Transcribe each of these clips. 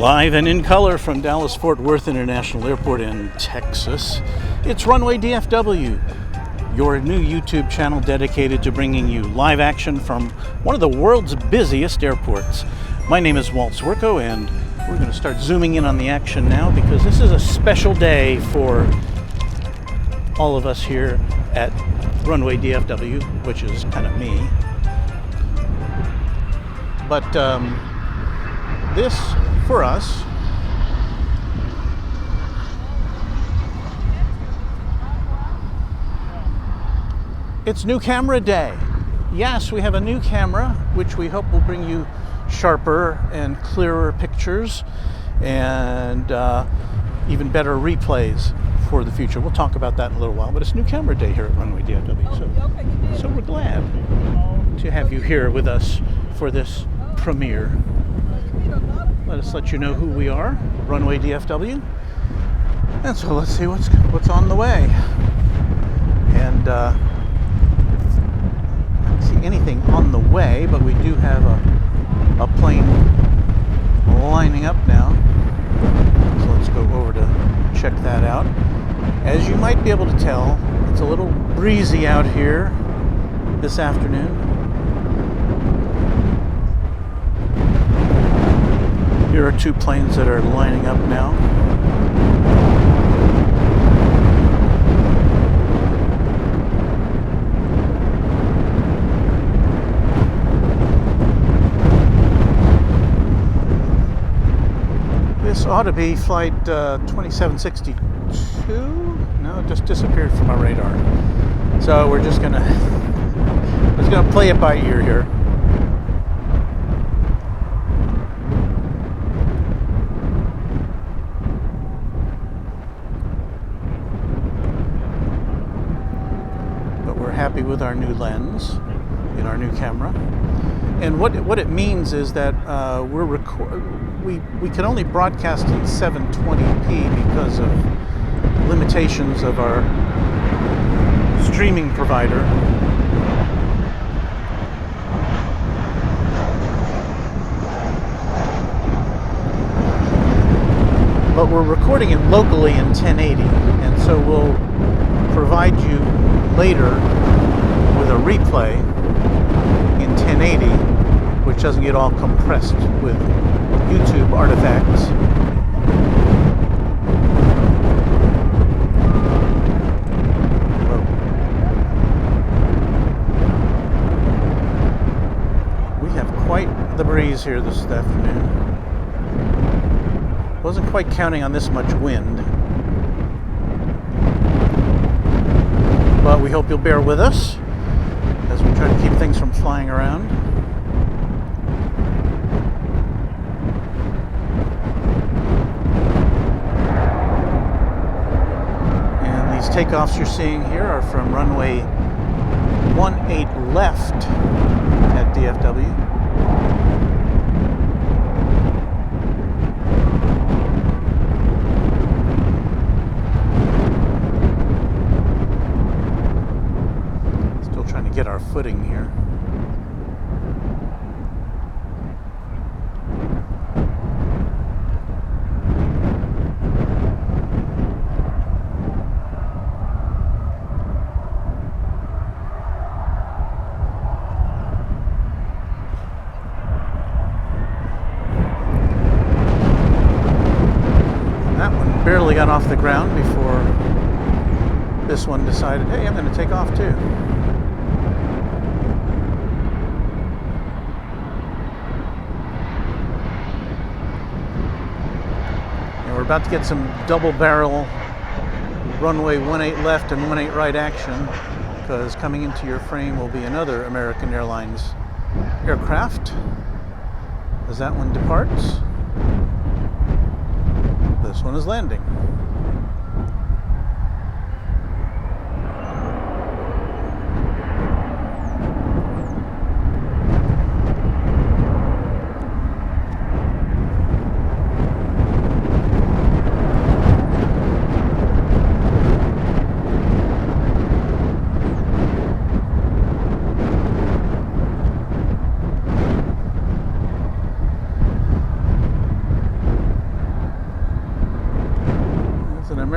Live and in color from Dallas-Fort Worth International Airport in Texas, it's Runway DFW, your new YouTube channel dedicated to bringing you live action from one of the world's busiest airports. My name is Walt Zwerko, and we're going to start zooming in on the action now because this is a special day for all of us here at Runway DFW, which is kind of me. But this, for us, it's new camera day. Yes, we have a new camera, which we hope will bring you sharper and clearer pictures and even better replays for the future. We'll talk about that in a little while, but it's new camera day here at Runway DFW, so we're glad to have you here with us for this premiere. Let us let you know who we are, Runway DFW. And so let's see what's on the way. And I don't see anything on the way, but we do have a plane lining up now. So let's go over to check that out. As you might be able to tell, it's a little breezy out here this afternoon. Here are two planes that are lining up now. This ought to be flight 2762. No, it just disappeared from our radar. So we're just gonna play it by ear here. Happy with our new lens in our new camera, and what it means is that we can only broadcast in 720p because of limitations of our streaming provider. But we're recording it locally in 1080, and so we'll provide you later with a replay in 1080, which doesn't get all compressed with YouTube artifacts. We have quite the breeze here this afternoon. Wasn't quite counting on this much wind, but we hope you'll bear with us as we try to keep things from flying around. And these takeoffs you're seeing here are from runway 18 left at DFW. Get our footing here. That one barely got off the ground before this one decided, hey, I'm going to take off too. We're about to get some double barrel runway 18 left and 18 right action, because coming into your frame will be another American Airlines aircraft. As that one departs, this one is landing.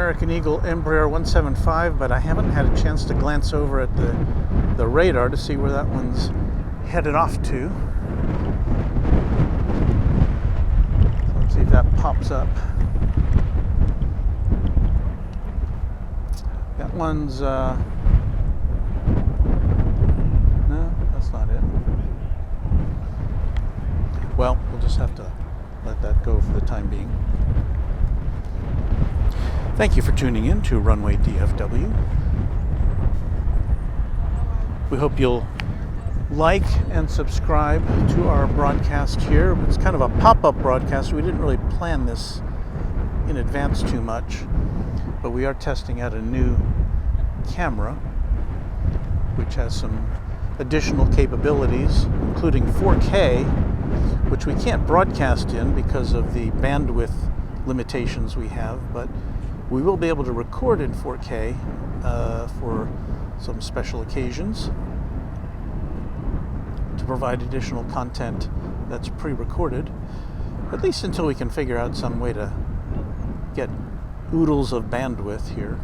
American Eagle Embraer 175, but I haven't had a chance to glance over at the radar to see where that one's headed off to. So let's see if that pops up. That one's, no, that's not it. Well, we'll just have to let that go for the time being. Thank you for tuning in to Runway DFW. We hope you'll like and subscribe to our broadcast here. It's kind of a pop-up broadcast. We didn't really plan this in advance too much, but we are testing out a new camera which has some additional capabilities, including 4K, which we can't broadcast in because of the bandwidth limitations we have, but we will be able to record in 4K for some special occasions to provide additional content that's pre-recorded, at least until we can figure out some way to get oodles of bandwidth here.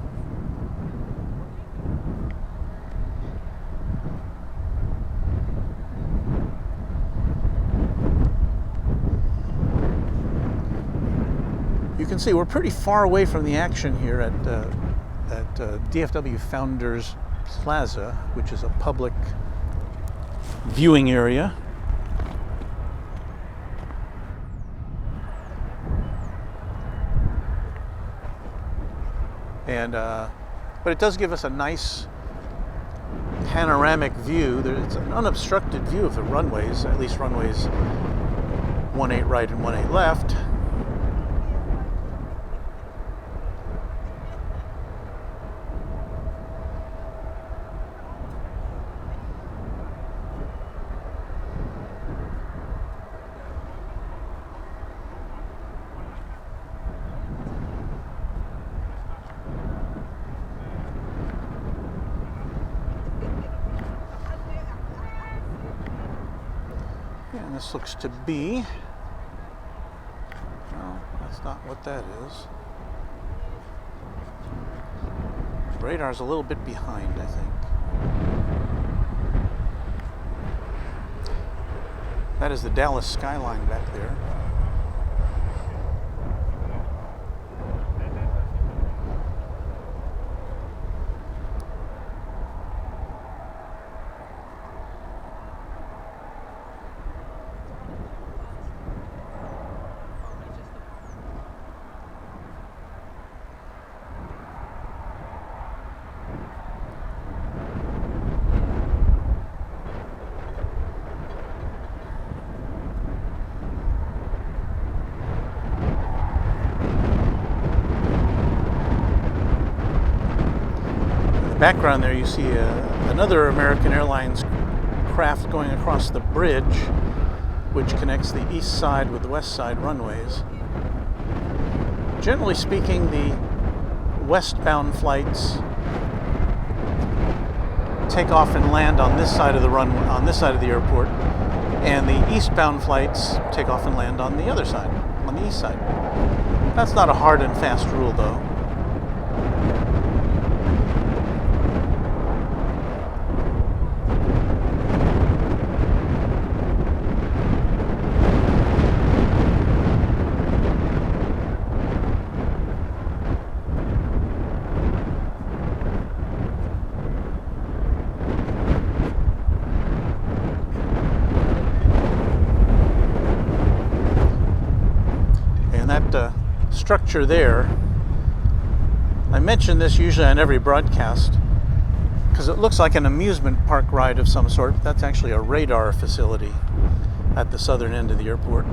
You can see we're pretty far away from the action here at DFW Founders Plaza, which is a public viewing area. And but it does give us a nice panoramic view. It's an unobstructed view of the runways, at least runways 18 right and 18 left. And this looks to be, well, that's not what that is. The radar's a little bit behind, I think. That is the Dallas skyline back there. Background there you see another American Airlines craft going across the bridge which connects the east side with the west side runways. Generally speaking, the westbound flights take off and land on this side of the airport, and the eastbound flights take off and land on the other side, on the east side. That's not a hard and fast rule though. That structure there, I mention this usually on every broadcast because it looks like an amusement park ride of some sort, but that's actually a radar facility at the southern end of the airport.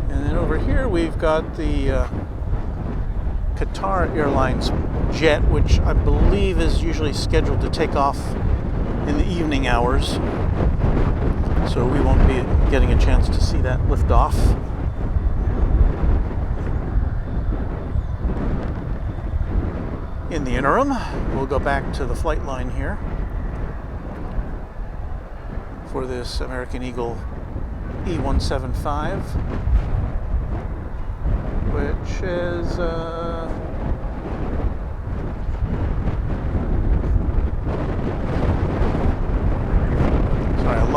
And then over here we've got the Qatar Airlines jet, which I believe is usually scheduled to take off in the evening hours, so we won't be getting a chance to see that lift off. In the interim, we'll go back to the flight line here for this American Eagle E175, which is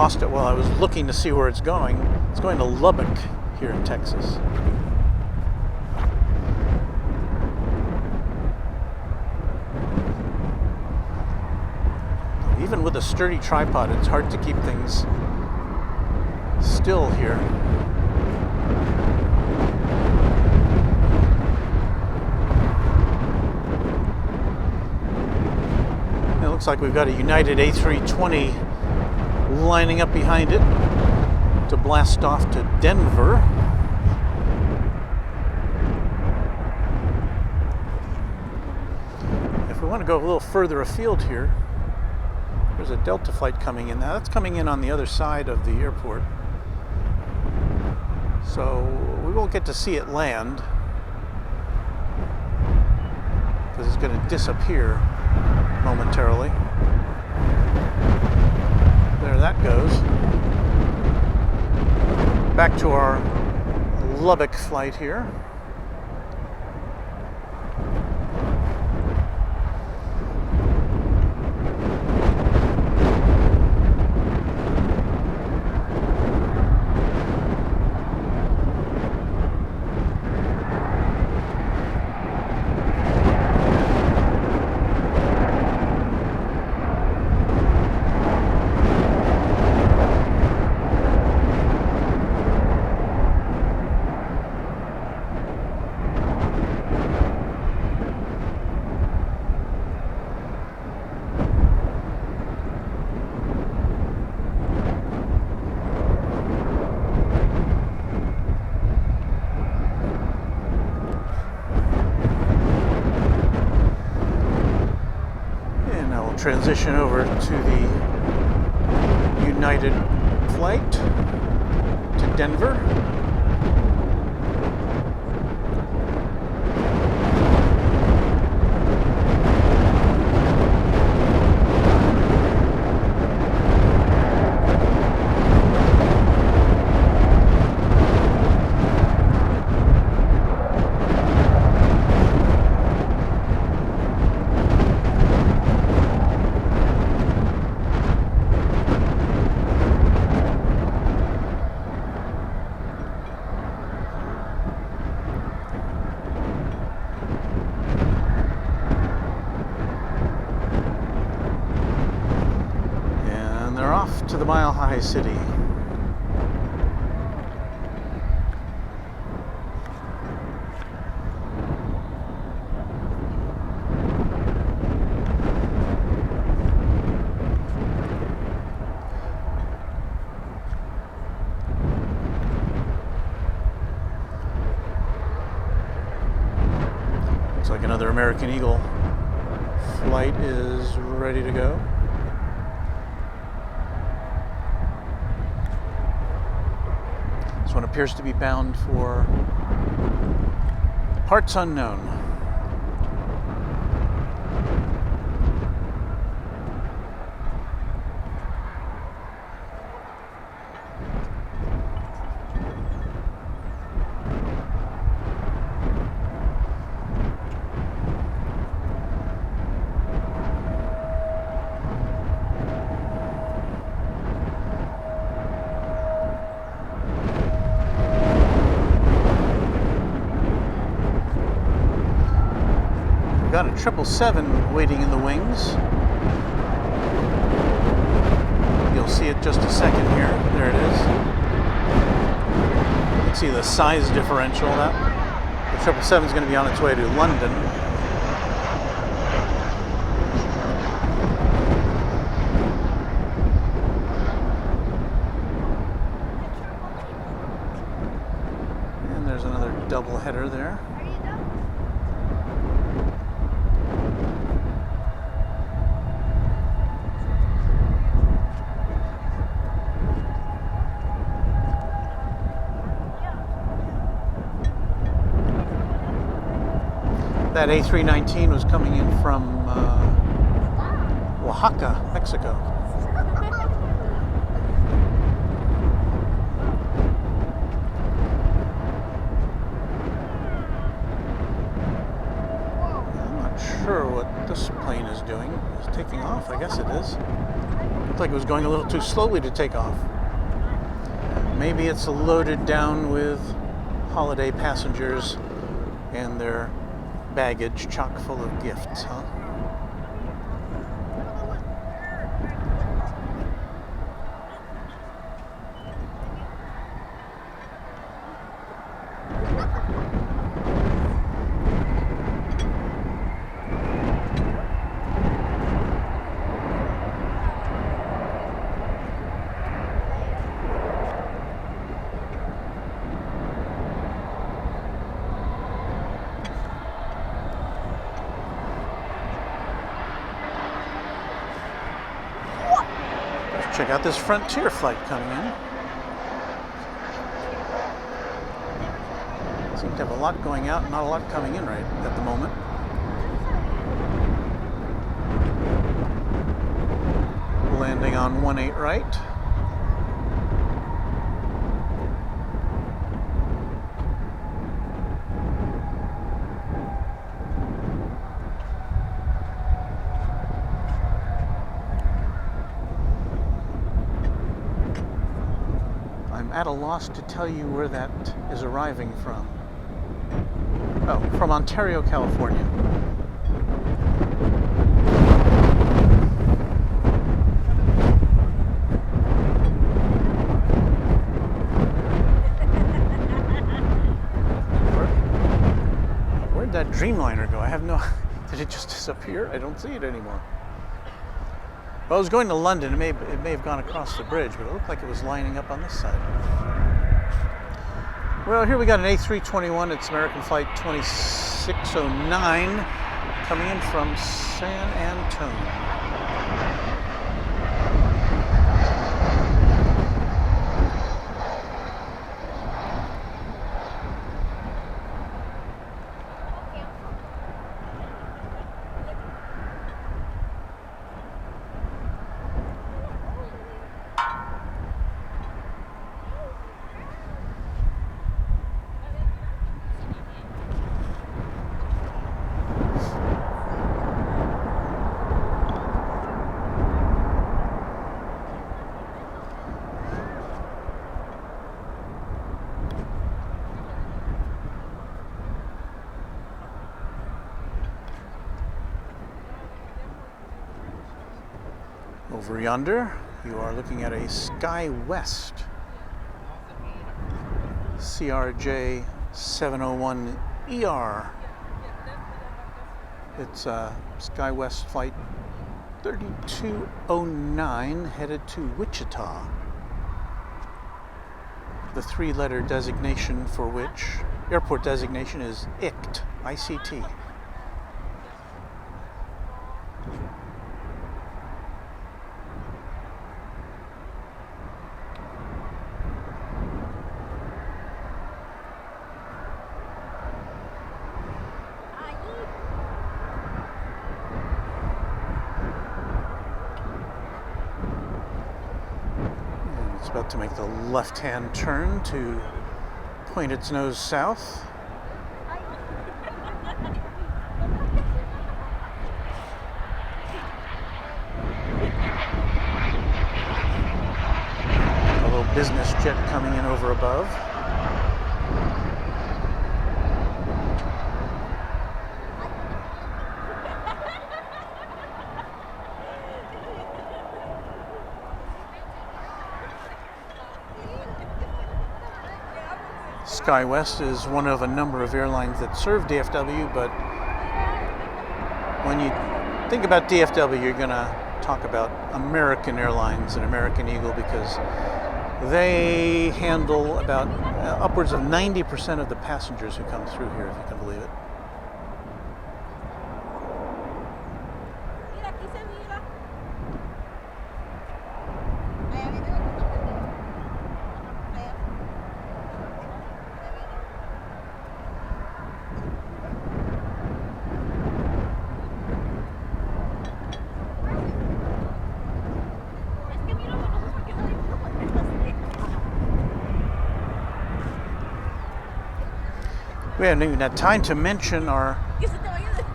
lost it while I was looking to see where it's going. It's going to Lubbock here in Texas. Even with a sturdy tripod, it's hard to keep things still here. It looks like we've got a United A320 lining up behind it to blast off to Denver. If we want to go a little further afield here, there's a Delta flight coming in. Now that's coming in on the other side of the airport, so we won't get to see it land because it's going to disappear momentarily. There that goes. Back to our Lubbock flight here. Transition over to the United flight to Denver. To the Mile High City. Looks like another American Eagle flight is ready to go. This one appears to be bound for parts unknown. Got a 777 waiting in the wings. You'll see it just a second here. There it is. You can see the size differential. That the 777 is going to be on its way to London. And there's another double header there. That A319 was coming in from Oaxaca, Mexico. I'm not sure what this plane is doing. It's taking off, I guess it is. Looked like it was going a little too slowly to take off. Maybe it's loaded down with holiday passengers and their baggage chock full of gifts, huh? Check out this Frontier flight coming in. Seem to have a lot going out and not a lot coming in right at the moment. Landing on 18 right. At a loss to tell you where that is arriving from. Oh, from Ontario, California. Where'd that Dreamliner go? I have no... Did it just disappear? I don't see it anymore. Well, I was going to London. It may have gone across the bridge, but it looked like it was lining up on this side. Well, here we got an A321. It's American Flight 2609 coming in from San Antonio. Over yonder, you are looking at a SkyWest CRJ 701ER. It's SkyWest Flight 3209 headed to Wichita. The three-letter designation for which, airport designation, is ICT, ICT. About to make the left-hand turn to point its nose south. A little business jet coming in over above. SkyWest is one of a number of airlines that serve DFW, but when you think about DFW, you're going to talk about American Airlines and American Eagle because they handle about upwards of 90% of the passengers who come through here, if you can believe it. We haven't even had time to mention our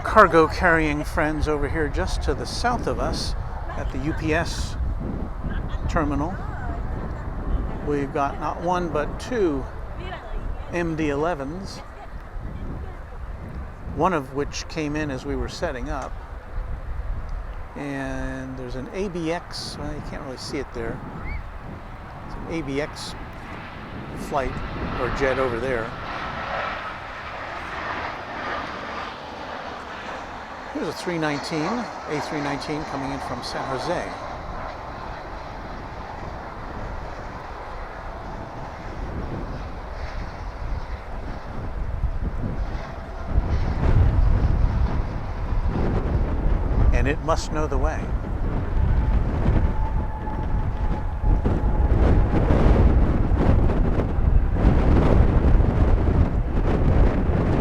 cargo carrying friends over here just to the south of us at the UPS terminal. We've got not one but two MD-11s, one of which came in as we were setting up. And there's an ABX, well, you can't really see it there. It's an ABX flight or jet over there. Here's a A319 coming in from San Jose. And it must know the way.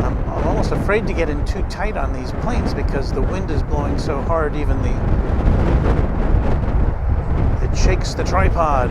I'm almost afraid to get in too tight on these planes because the wind is blowing so hard, even it shakes the tripod.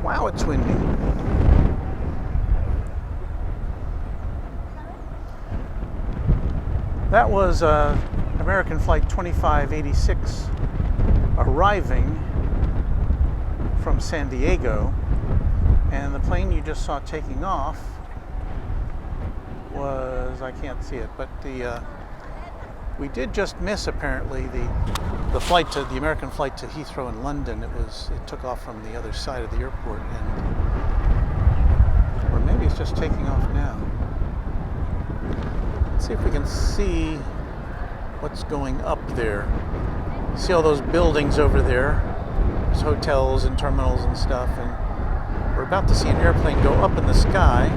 Wow, it's windy. That was American Flight 2586 arriving from San Diego, and the plane you just saw taking off was, I can't see it, but we did just miss apparently the flight to the American flight to Heathrow in London. It took off from the other side of the airport, or maybe it's just taking off now. Let's see if we can see what's going up there. See all those buildings over there? There's hotels and terminals and stuff, and we're about to see an airplane go up in the sky.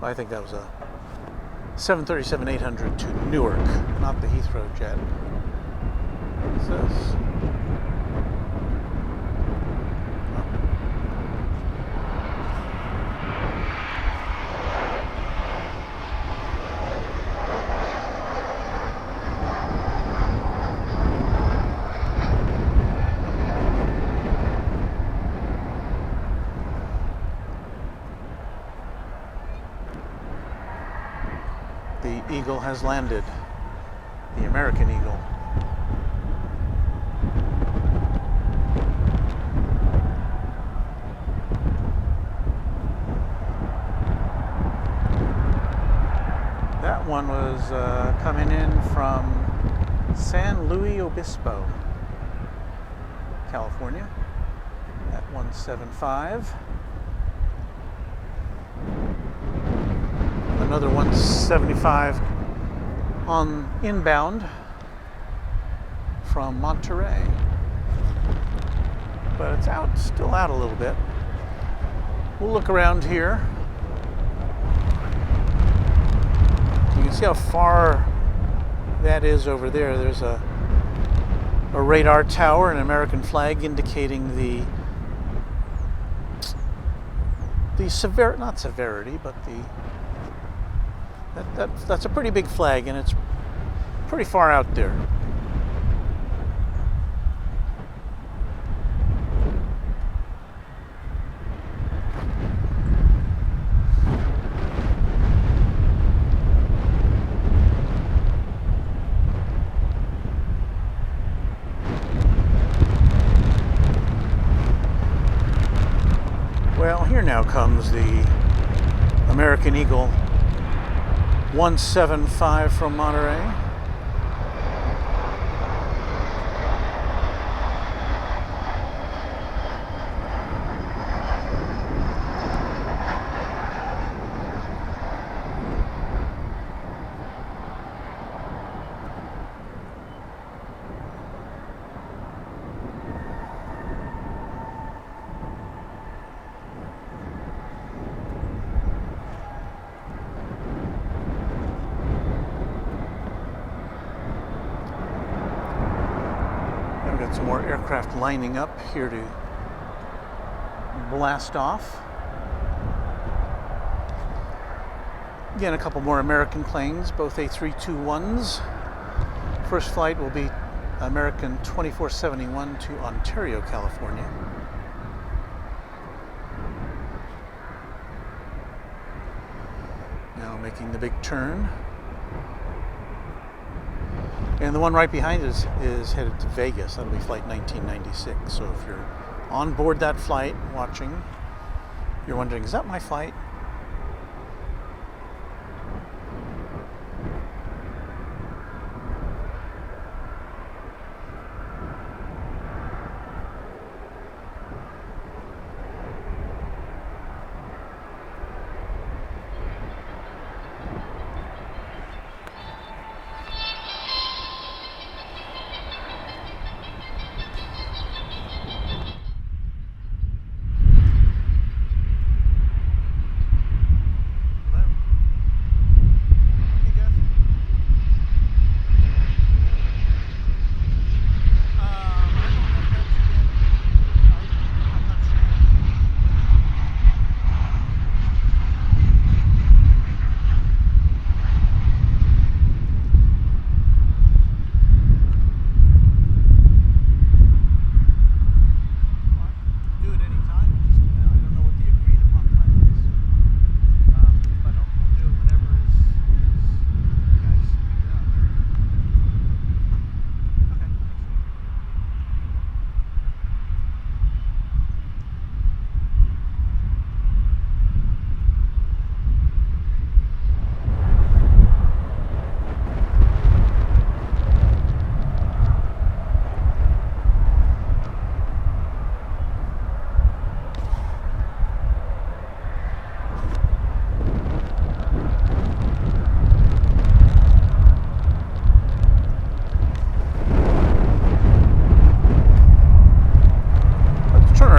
I think that was a 737-800 to Newark, not the Heathrow jet. What's this? The Eagle has landed, the American Eagle. That one was coming in from San Luis Obispo, California, at 175. Another 175 on inbound from Monterey, but it's still out a little bit. We'll look around here. You can see how far that is over there. There's a radar tower, an American flag indicating the not severity, but that's a pretty big flag, and it's pretty far out there. Well, here now comes the American Eagle 175 from Monterey. Some more aircraft lining up here to blast off. Again, a couple more American planes, both A321s. First flight will be American 2471 to Ontario, California. Now making the big turn. And the one right behind us is headed to Vegas. That'll be flight 1996. So if you're on board that flight watching, you're wondering, is that my flight?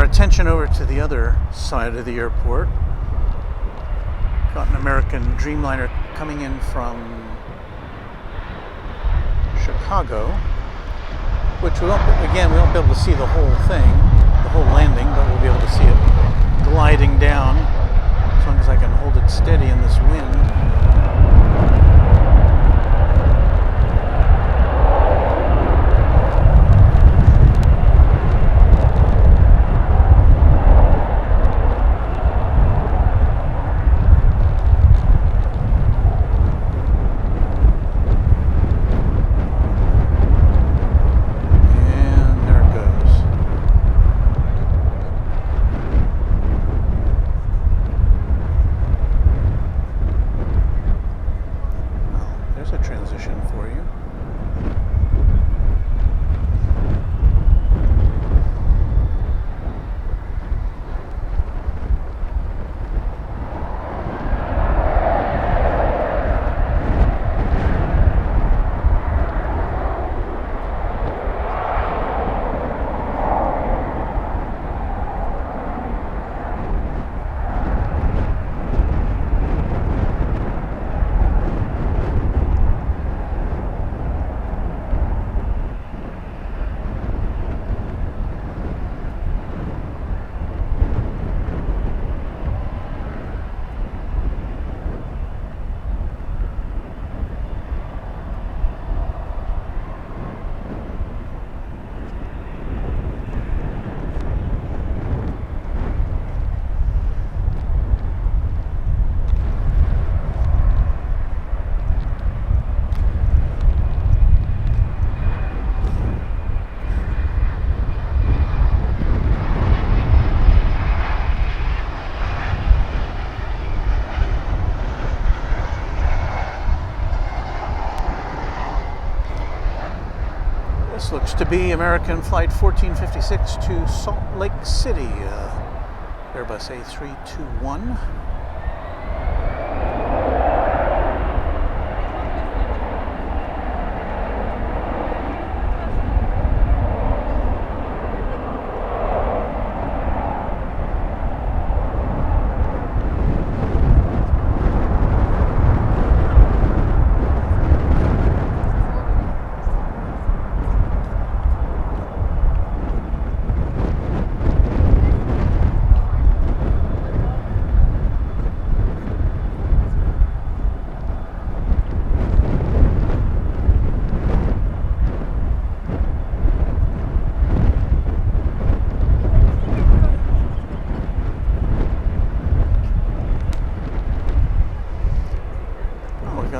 Attention over to the other side of the airport. Got an American Dreamliner coming in from Chicago, which we won't be able to see the whole thing, the whole landing, but we'll be able to see it gliding down as long as I can hold it steady in this wind. looks to be American Flight 1456 to Salt Lake City, Airbus A321.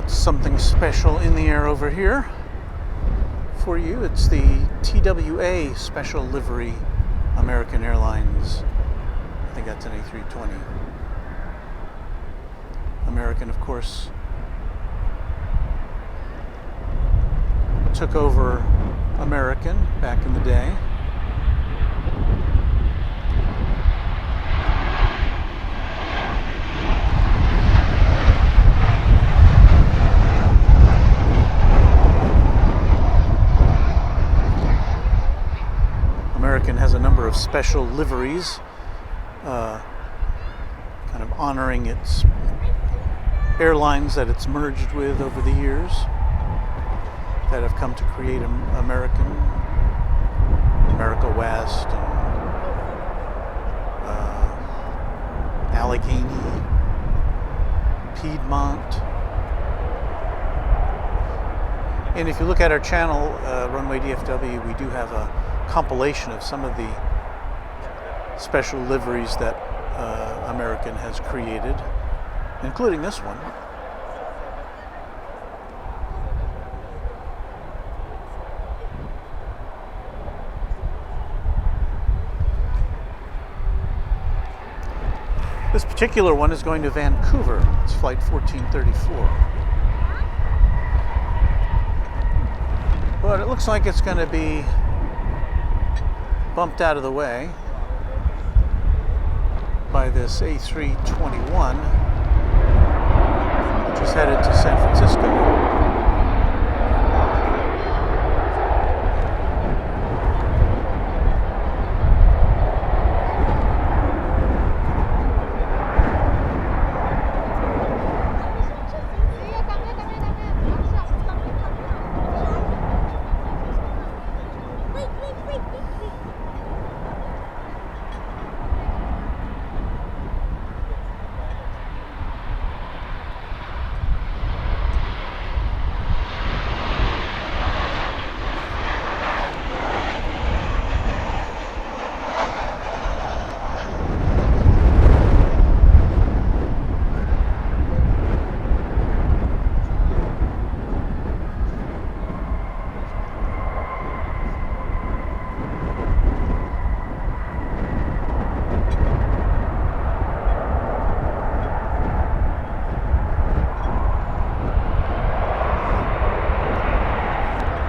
Something special in the air over here for you. It's the TWA special livery American Airlines. I think that's an A320. American, of course, took over American back in the day. American has a number of special liveries, kind of honoring its airlines that it's merged with over the years that have come to create American, America West, and Allegheny, Piedmont. And if you look at our channel, Runway DFW, we do have a compilation of some of the special liveries that American has created, including this one. This particular one is going to Vancouver. It's flight 1434. But it looks like it's going to be bumped out of the way by this A321, which is headed to San Francisco.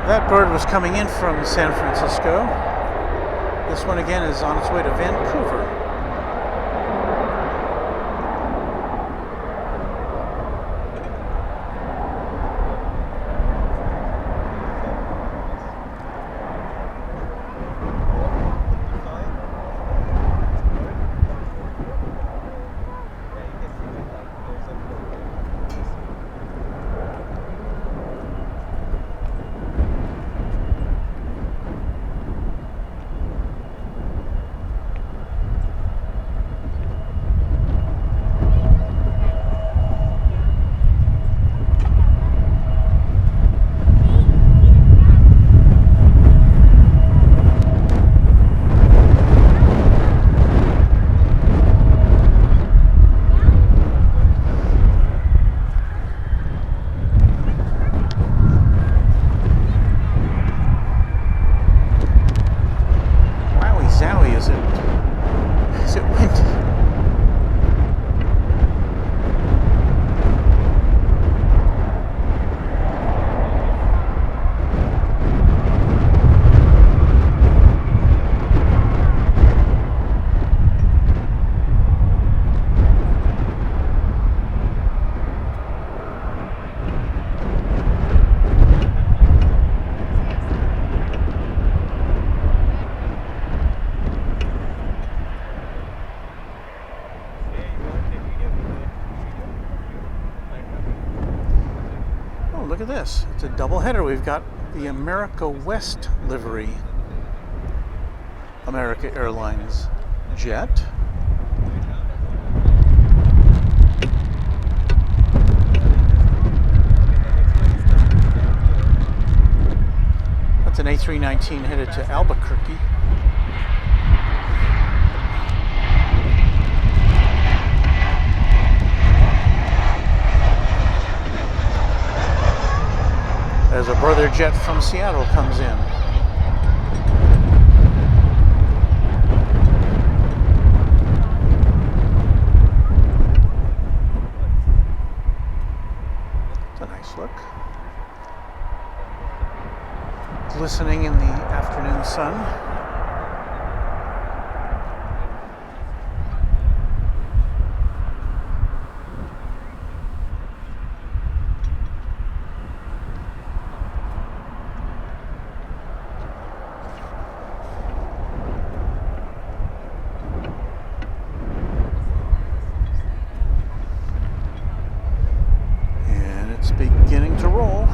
That bird was coming in from San Francisco. This one again is on its way to Vancouver. look at this. It's a double header. We've got the America West livery America Airlines jet. That's an A319 headed to Albuquerque. As a brother jet from Seattle comes in. It's a nice look. Glistening in the afternoon sun. Beginning to roll.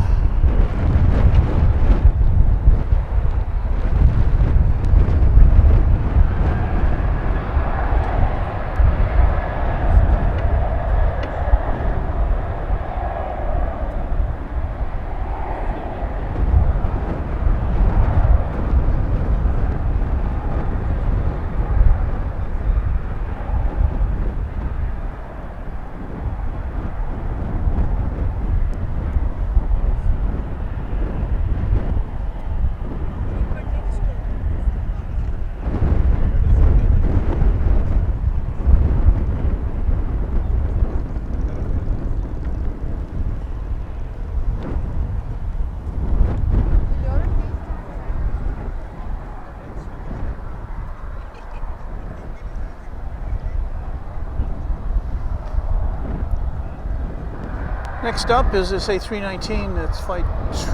Next up is this A319. It's flight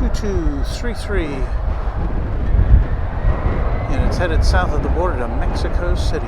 2233. And it's headed south of the border to Mexico City.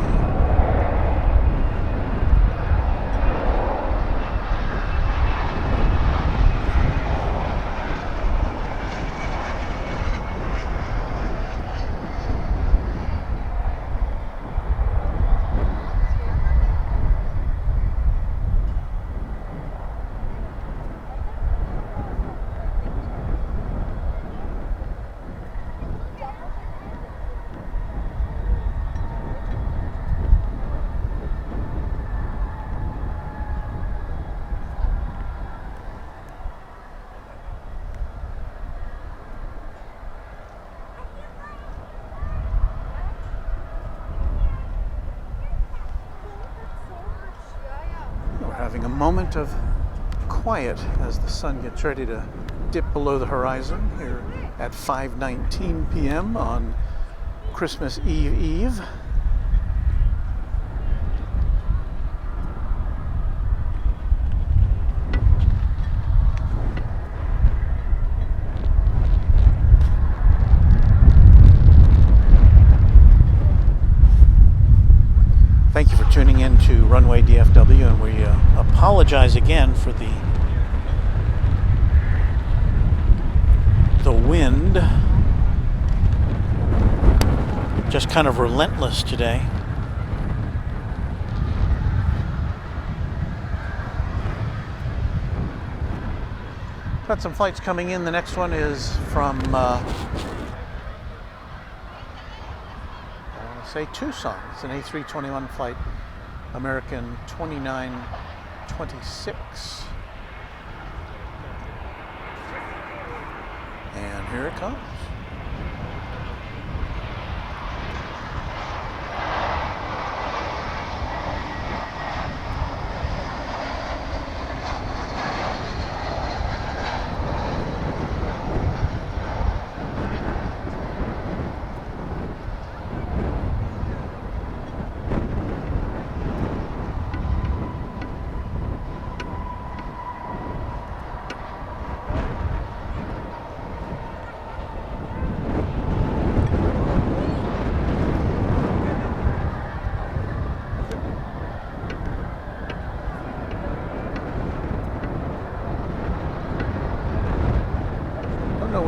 Having a moment of quiet as the sun gets ready to dip below the horizon here at 5:19 p.m. on Christmas Eve. Thank you for tuning in to Runway DFW, and we apologize again for the wind. Just kind of relentless today. Got some flights coming in. The next one is from say Tucson. It's an A321 flight, American 2926. And here it comes.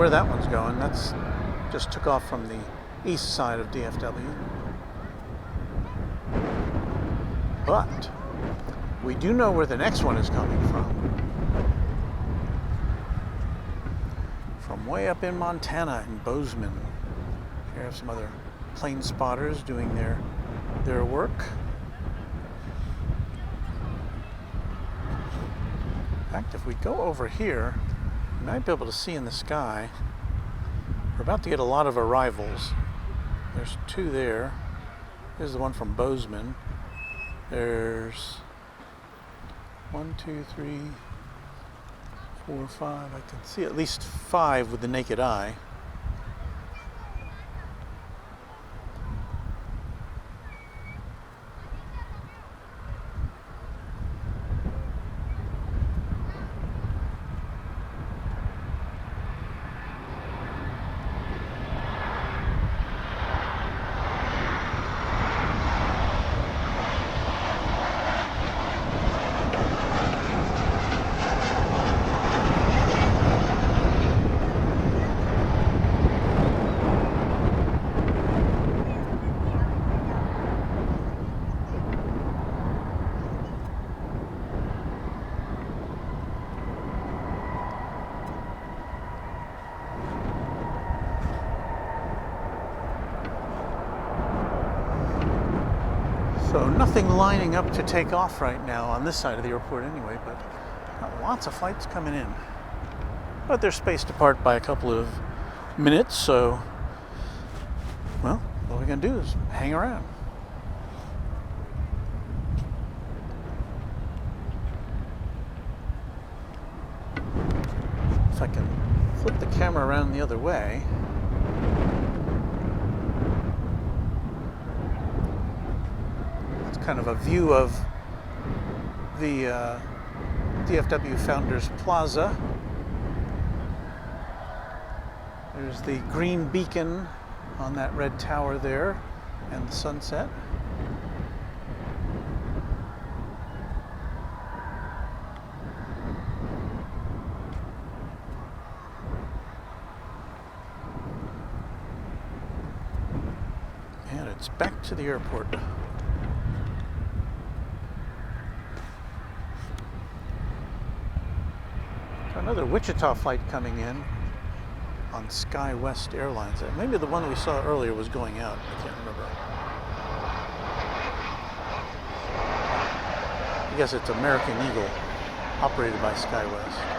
where that one's going. That's just took off from the east side of DFW. But we do know where the next one is coming from. From way up in Montana, in Bozeman. Here have some other plane spotters doing their work. In fact, if we go over here, you might be able to see in the sky, we're about to get a lot of arrivals. There's two there. Here's the one from Bozeman. There's 1, 2, 3, 4, 5. I can see at least 5 with the naked eye. So nothing lining up to take off right now on this side of the airport anyway, but lots of flights coming in. But they're spaced apart by a couple of minutes, so, well, all we're gonna do is hang around. If I can flip the camera around the other way. Kind of a view of the DFW Founders Plaza. There's the green beacon on that red tower there and the sunset. And it's back to the airport. Another Wichita flight coming in on SkyWest Airlines. Maybe the one we saw earlier was going out. I can't remember. I guess it's American Eagle, operated by SkyWest.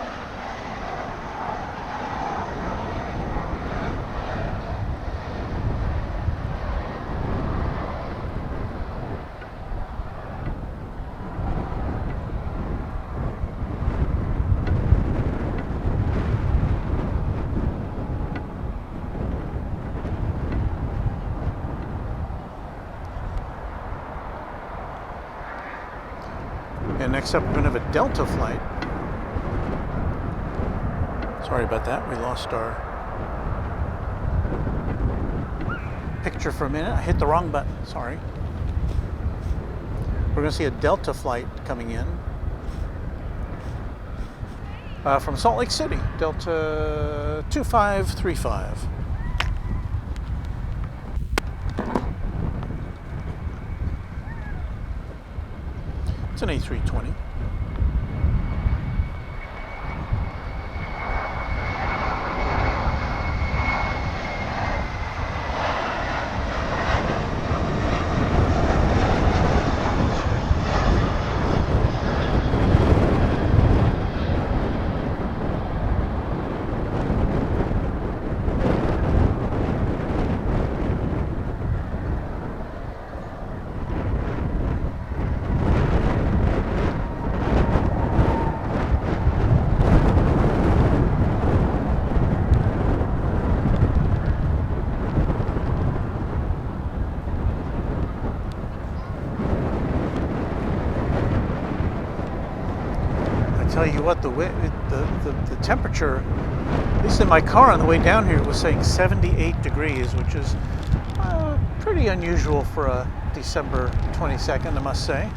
And next up, we're going to have a Delta flight. Sorry about that. We lost our picture for a minute. I hit the wrong button. Sorry. We're going to see a Delta flight coming in from Salt Lake City, Delta 2535. It's an A320. Tell you what, the temperature, at least in my car on the way down here, was saying 78 degrees, which is pretty unusual for a December 22nd, I must say.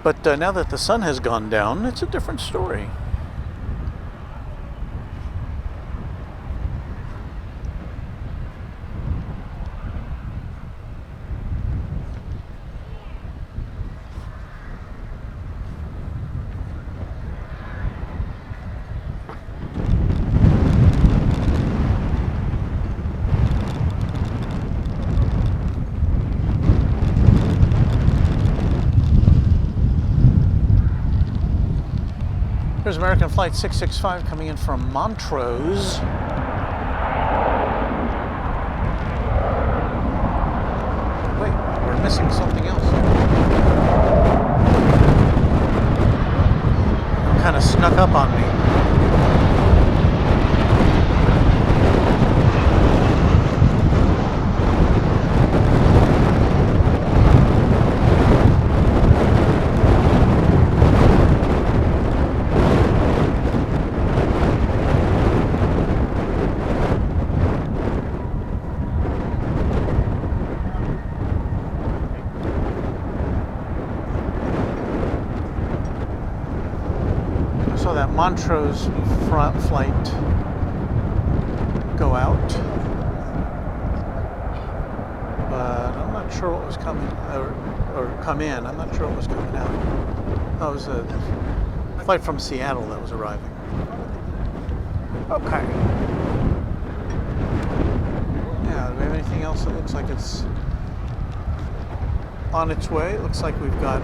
But now that the sun has gone down, it's a different story. Here's American Flight 665 coming in from Montrose. Wait, we're missing something else. It kind of snuck up on me. So that Montrose front flight go out, but I'm not sure what was coming, or come in. I'm not sure what was coming out. Oh, it was a flight from Seattle that was arriving. Okay. Yeah, do we have anything else that looks like it's on its way? It looks like we've got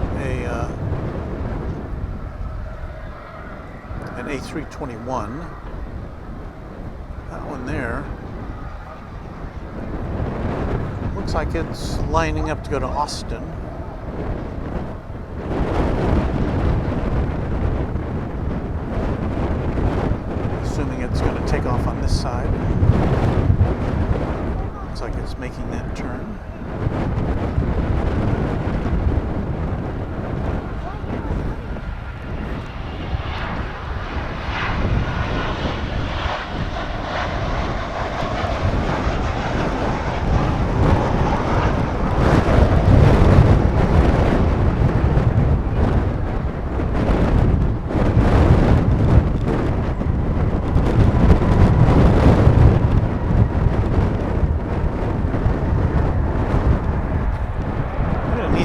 an A321. That one there. Looks like it's lining up to go to Austin. Assuming it's going to take off on this side. Looks like it's making that turn.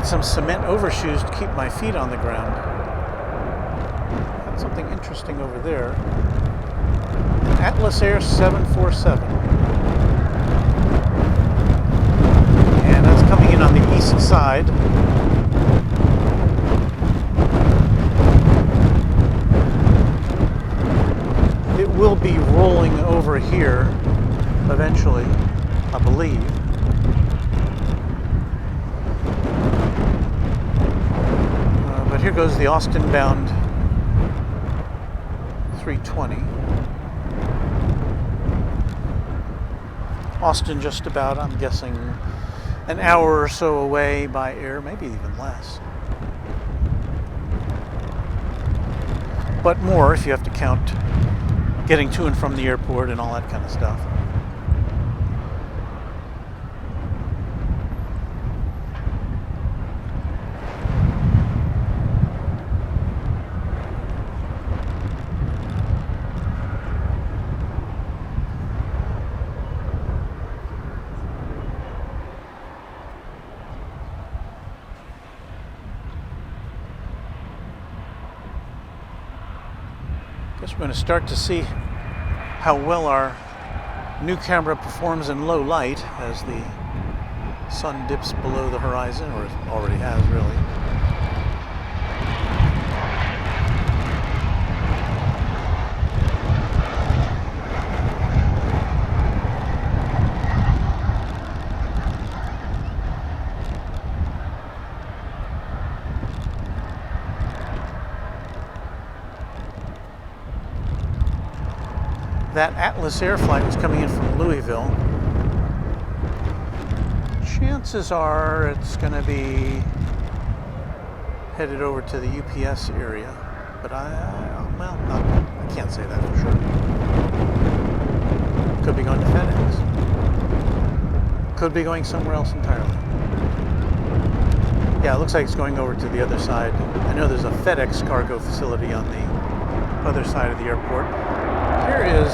Some cement overshoes to keep my feet on the ground. Got something interesting over there. An Atlas Air 747. And that's coming in on the east side. It will be rolling over here eventually, I believe. Here goes the Austin-bound 320. Austin just about, I'm guessing, an hour or so away by air, maybe even less. But more if you have to count getting to and from the airport and all that kind of stuff. Guess we're going to start to see how well our new camera performs in low light as the sun dips below the horizon, or it already has really. That Atlas Air flight was coming in from Louisville. Chances are it's going to be headed over to the UPS area, but I can't say that for sure. Could be going to FedEx. Could be going somewhere else entirely. Yeah, it looks like it's going over to the other side. I know there's a FedEx cargo facility on the other side of the airport. Here is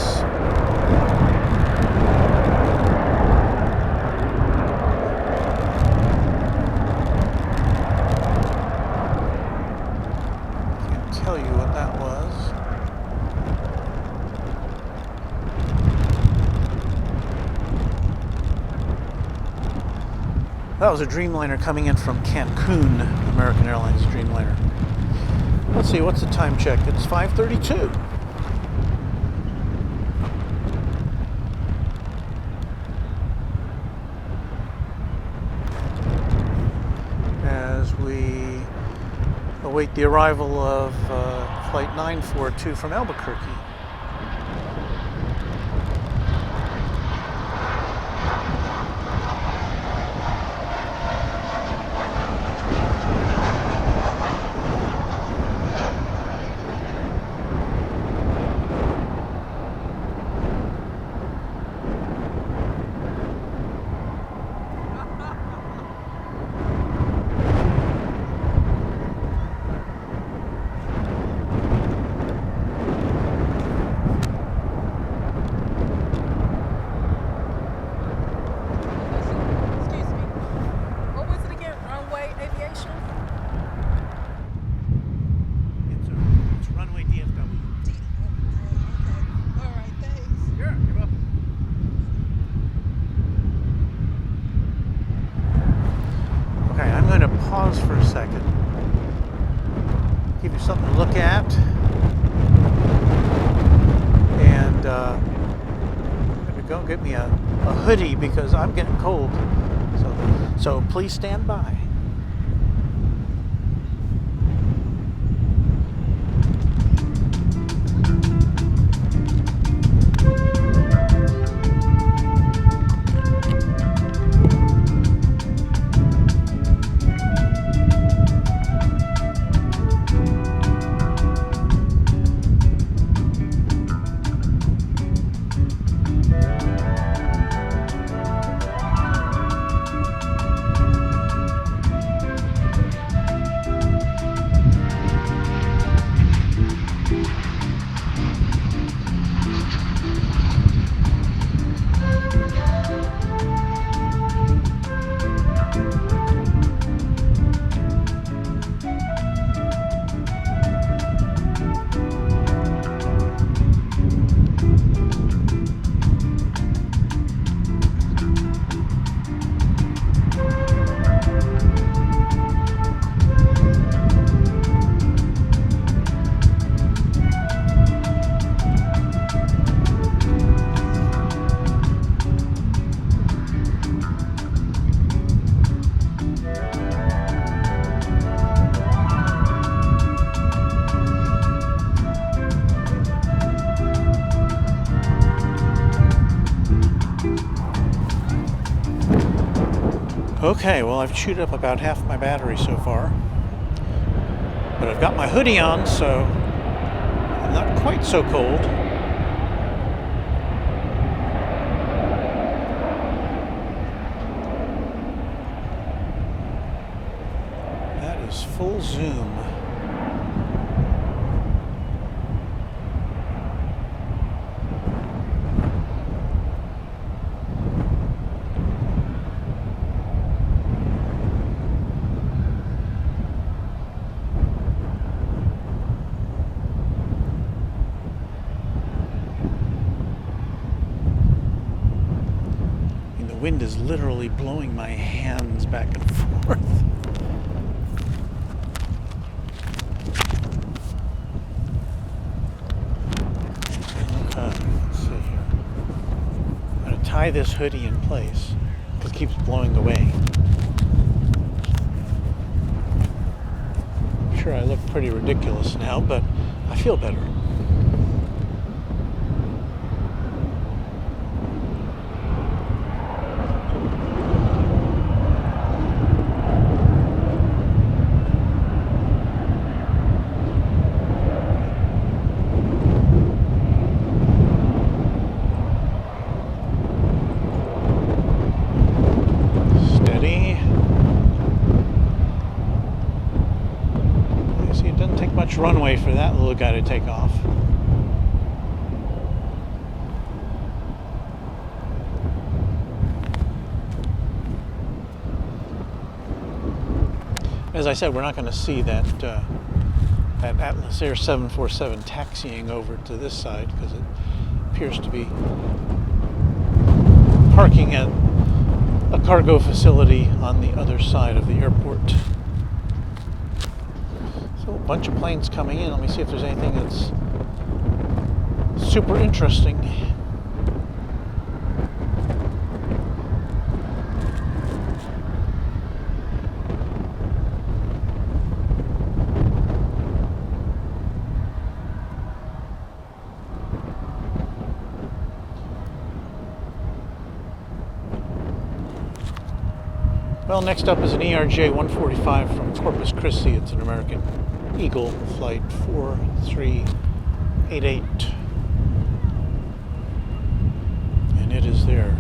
can't tell you what that was. That was a Dreamliner coming in from Cancun, American Airlines Dreamliner. Let's see, what's the time check? It's 5:32. As we await the arrival of Flight 942 from Albuquerque. It's Runway DFW. Okay. All right, thanks. Sure, you're welcome. Okay, I'm going to pause for a second. Give you something to look at. And I'm going to go get me a hoodie because I'm getting cold. So please stand by. Okay, well, I've chewed up about half my battery so far, but I've got my hoodie on, so I'm not quite so cold. That is full zoom. The wind is literally blowing my hands back and forth. Okay, let's see here. I'm going to tie this hoodie in place. It keeps blowing away. I'm sure I look pretty ridiculous now, but I feel better. Runway for that little guy to take off. As I said, we're not going to see that Atlas Air 747 taxiing over to this side because it appears to be parking at a cargo facility on the other side of the airport. So we'll bunch of planes coming in. Let me see if there's anything that's super interesting. Well, next up is an ERJ 145 from Corpus Christi. It's an American Eagle flight 4388. And it is there.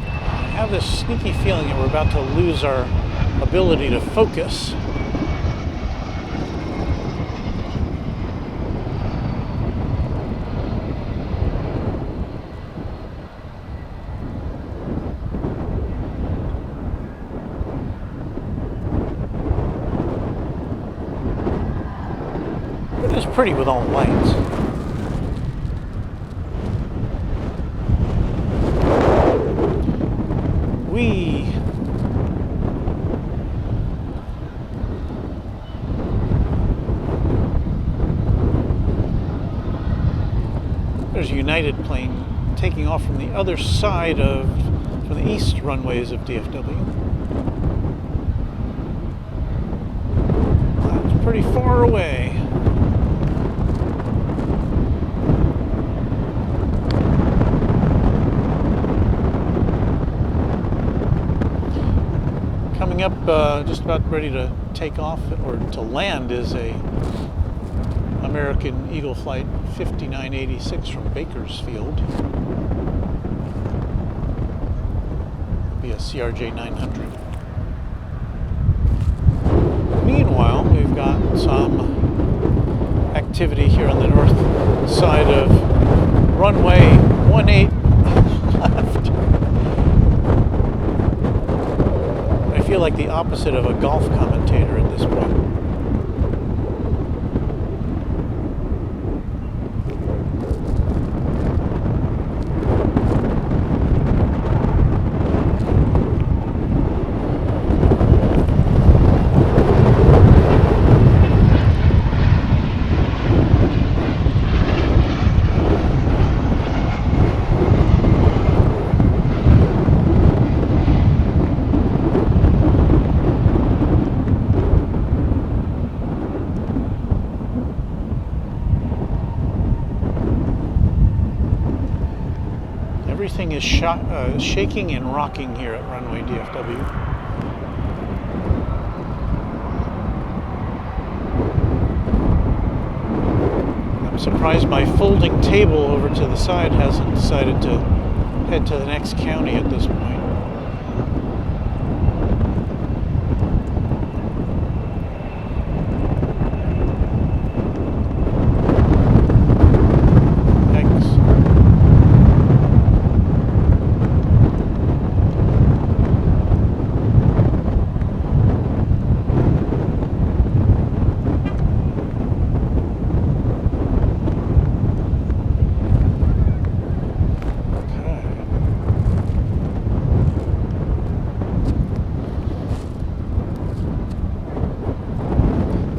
I have this sneaky feeling that we're about to lose our ability to focus. It's pretty with all the lights. There's a United plane taking off from the other side from the east runways of DFW. That's pretty far away. Coming up, just about ready to take off or to land is a American Eagle flight 5986 from Bakersfield. It'll be a CRJ 900. Meanwhile, we've got some activity here on the north side of runway 18 left. I feel like the opposite of a golf commentator at this point. Everything is shaking and rocking here at Runway DFW. I'm surprised my folding table over to the side hasn't decided to head to the next county at this point.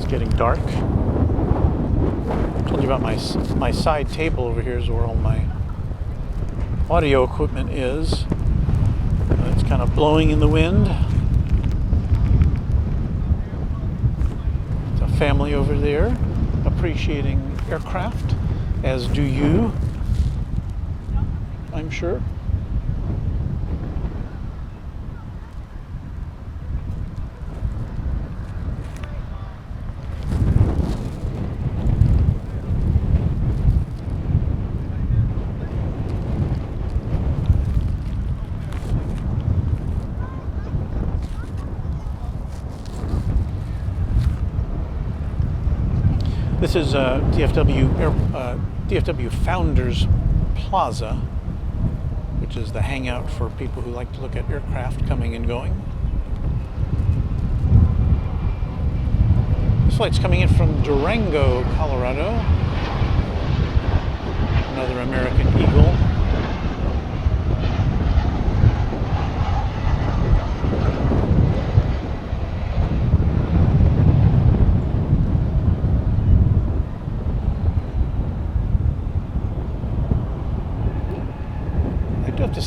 Getting dark. I told you about my side table over here is where all my audio equipment is. It's kind of blowing in the wind. It's a family over there appreciating aircraft, as do you, I'm sure. This is DFW Founders Plaza, which is the hangout for people who like to look at aircraft coming and going. This flight's coming in from Durango, Colorado. Another American Eagle.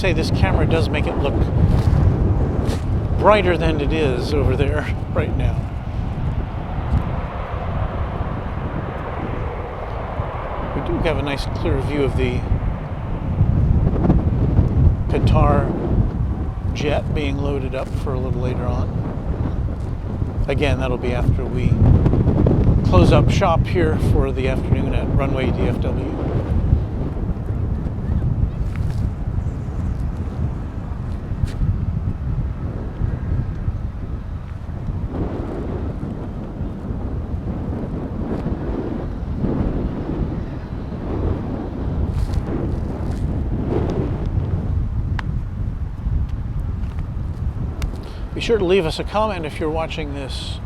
say this camera does make it look brighter than it is over there right now. We do have a nice clear view of the Qatar jet being loaded up for a little later on. Again, that'll be after we close up shop here for the afternoon at Runway DFW. Be sure to leave us a comment if you're watching this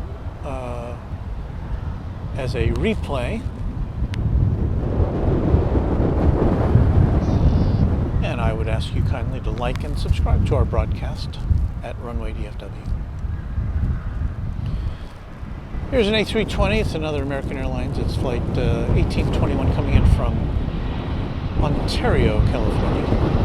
as a replay. And I would ask you kindly to like and subscribe to our broadcast at Runway DFW. Here's an A320. It's another American Airlines. It's flight 1821 coming in from Ontario, California.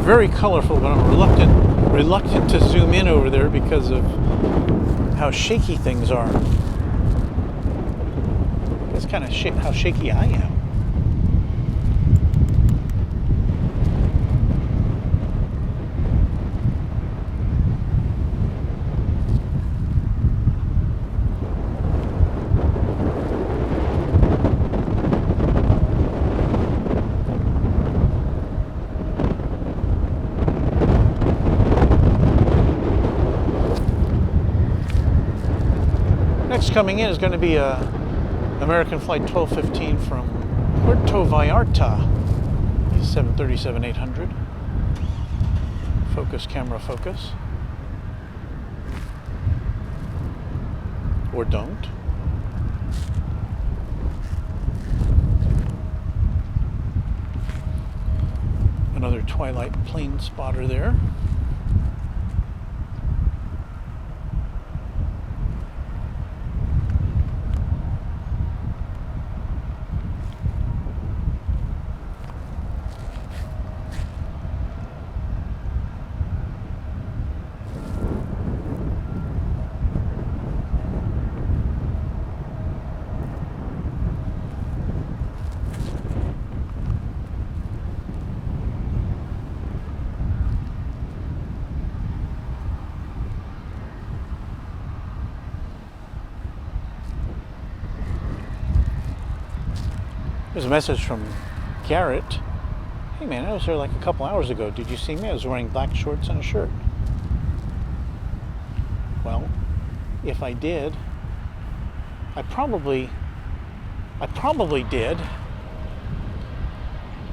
Very colorful, but I'm reluctant to zoom in over there because of how shaky things are. That's kind of how shaky I am. Next coming in is going to be American Flight 1215 from Puerto Vallarta, 737-800. Focus, camera, focus. Or don't. Another twilight plane spotter there. There's a message from Garrett. Hey man, I was there like a couple hours ago. Did you see me? I was wearing black shorts and a shirt. Well, if I did, I probably did.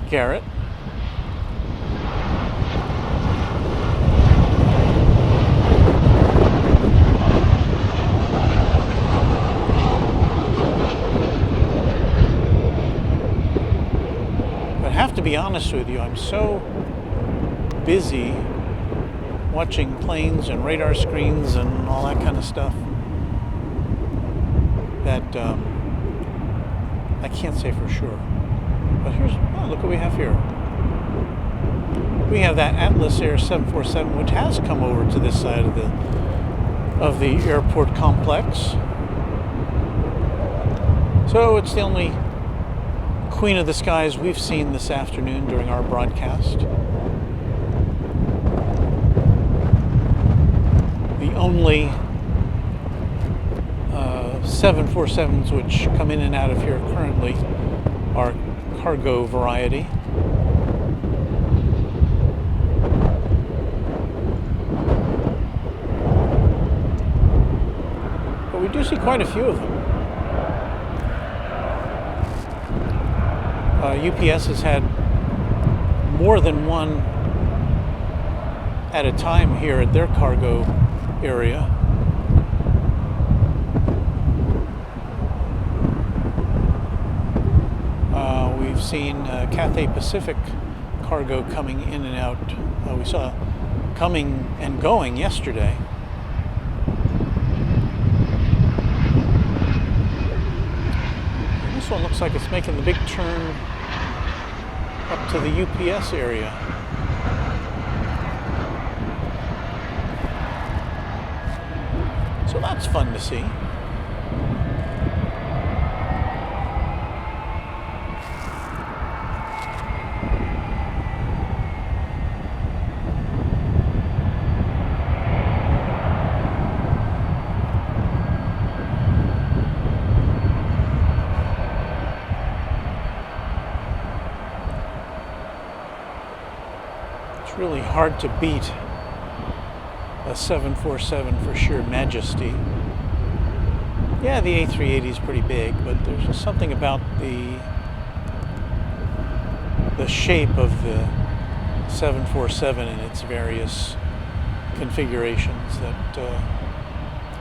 Garrett. To be honest with you, I'm so busy watching planes and radar screens and all that kind of stuff that I can't say for sure. But look what we have here. We have that Atlas Air 747, which has come over to this side of the airport complex. So it's the only Queen of the Skies we've seen this afternoon during our broadcast. The only 747s which come in and out of here currently are cargo variety. But we do see quite a few of them. UPS has had more than one at a time here at their cargo area. We've seen Cathay Pacific cargo coming in and out. We saw coming and going yesterday. And this one looks like it's making the big turn up to the UPS area. So that's fun to see. Really hard to beat a 747 for sheer majesty. Yeah, the A380 is pretty big, but there's just something about the shape of the 747 and its various configurations that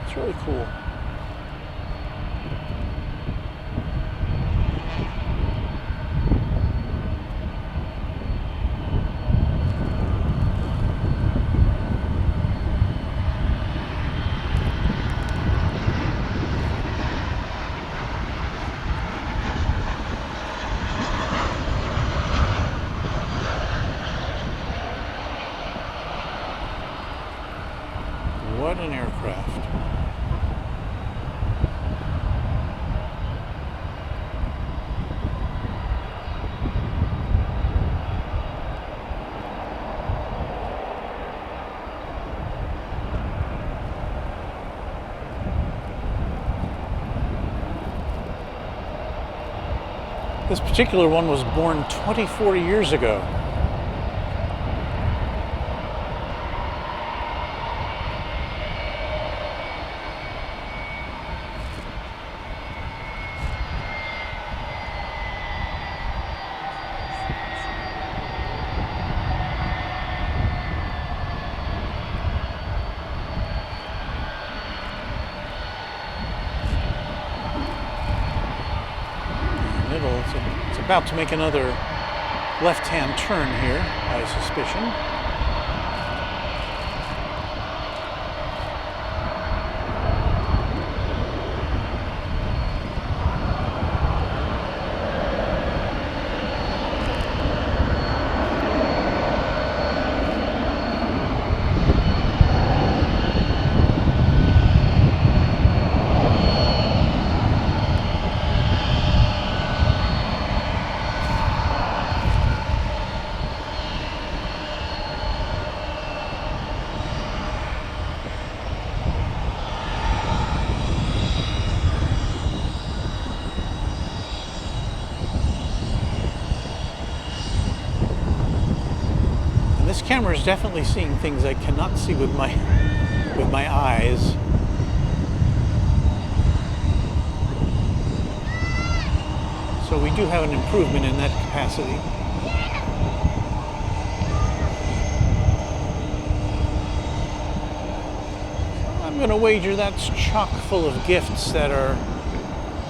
it's really cool. What an aircraft. This particular one was born 24 years ago. It's about to make another left-hand turn here, I suspicion. This camera is definitely seeing things I cannot see with my eyes. So we do have an improvement in that capacity. I'm going to wager that's chock full of gifts that are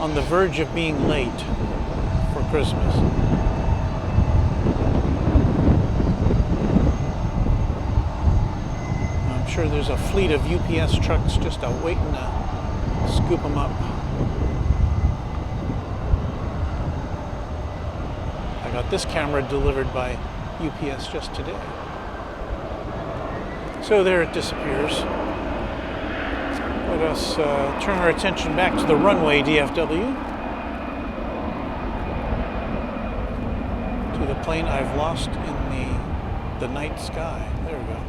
on the verge of being late for Christmas. There's a fleet of UPS trucks just waiting to scoop them up. I got this camera delivered by UPS just today. So there it disappears. Let us turn our attention back to the runway DFW. To the plane I've lost in the night sky. There we go.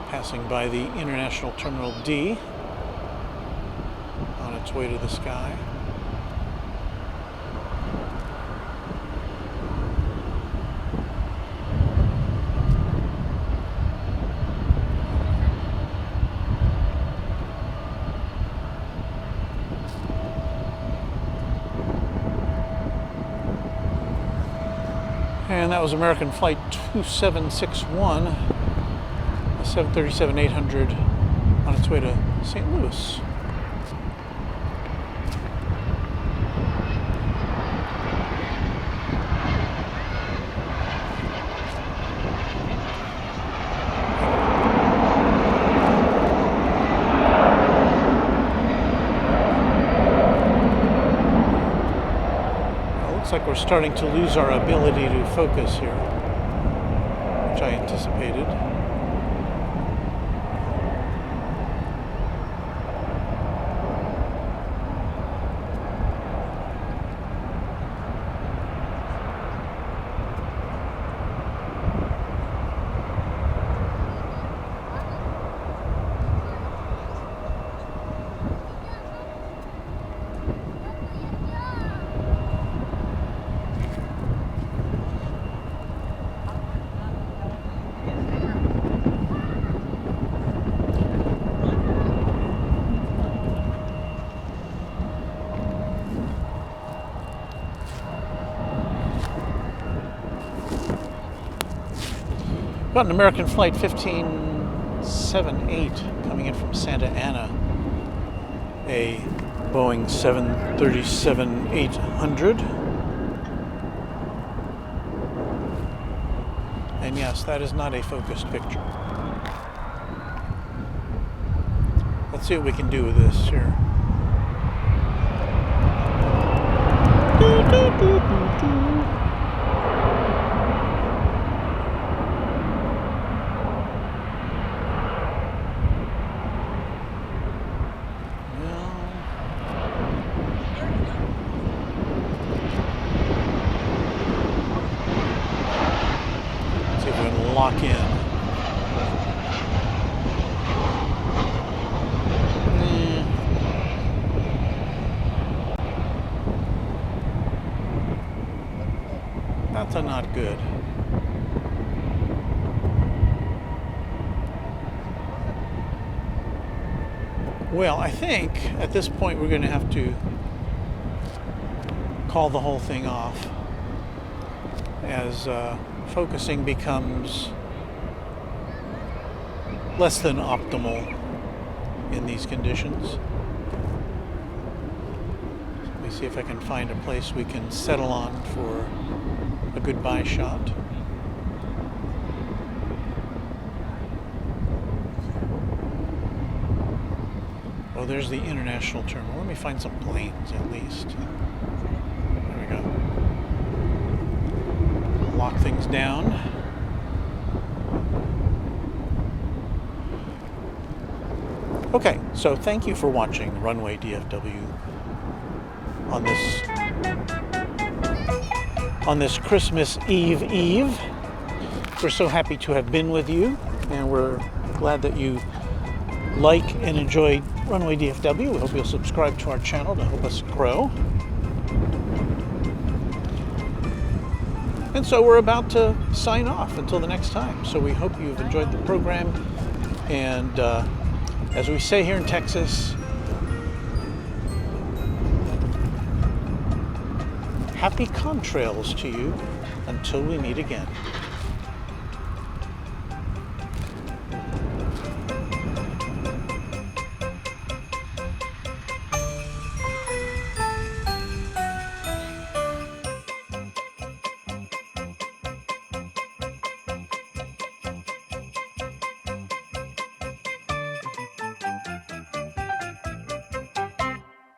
Passing by the International Terminal D on its way to the sky. And that was American Flight 2761, a 737-800 on its way to St. Louis. Looks like we're starting to lose our ability to focus here, which I anticipated. Got an American Flight 1578 coming in from Santa Ana, a Boeing 737-800. And yes, that is not a focused picture. Let's see what we can do with this here. Lock in. That's not good. Well, I think at this point we're going to have to call the whole thing off, as focusing becomes less than optimal in these conditions. Let me see if I can find a place we can settle on for a goodbye shot. Oh, there's the international terminal. Let me find some planes at least. There we go. Lock things down. Okay, so thank you for watching Runway DFW on this Christmas Eve. We're so happy to have been with you, and we're glad that you like and enjoy Runway DFW. We hope you'll subscribe to our channel to help us grow. And so we're about to sign off until the next time. So we hope you've enjoyed the program. And as we say here in Texas, happy contrails to you until we meet again.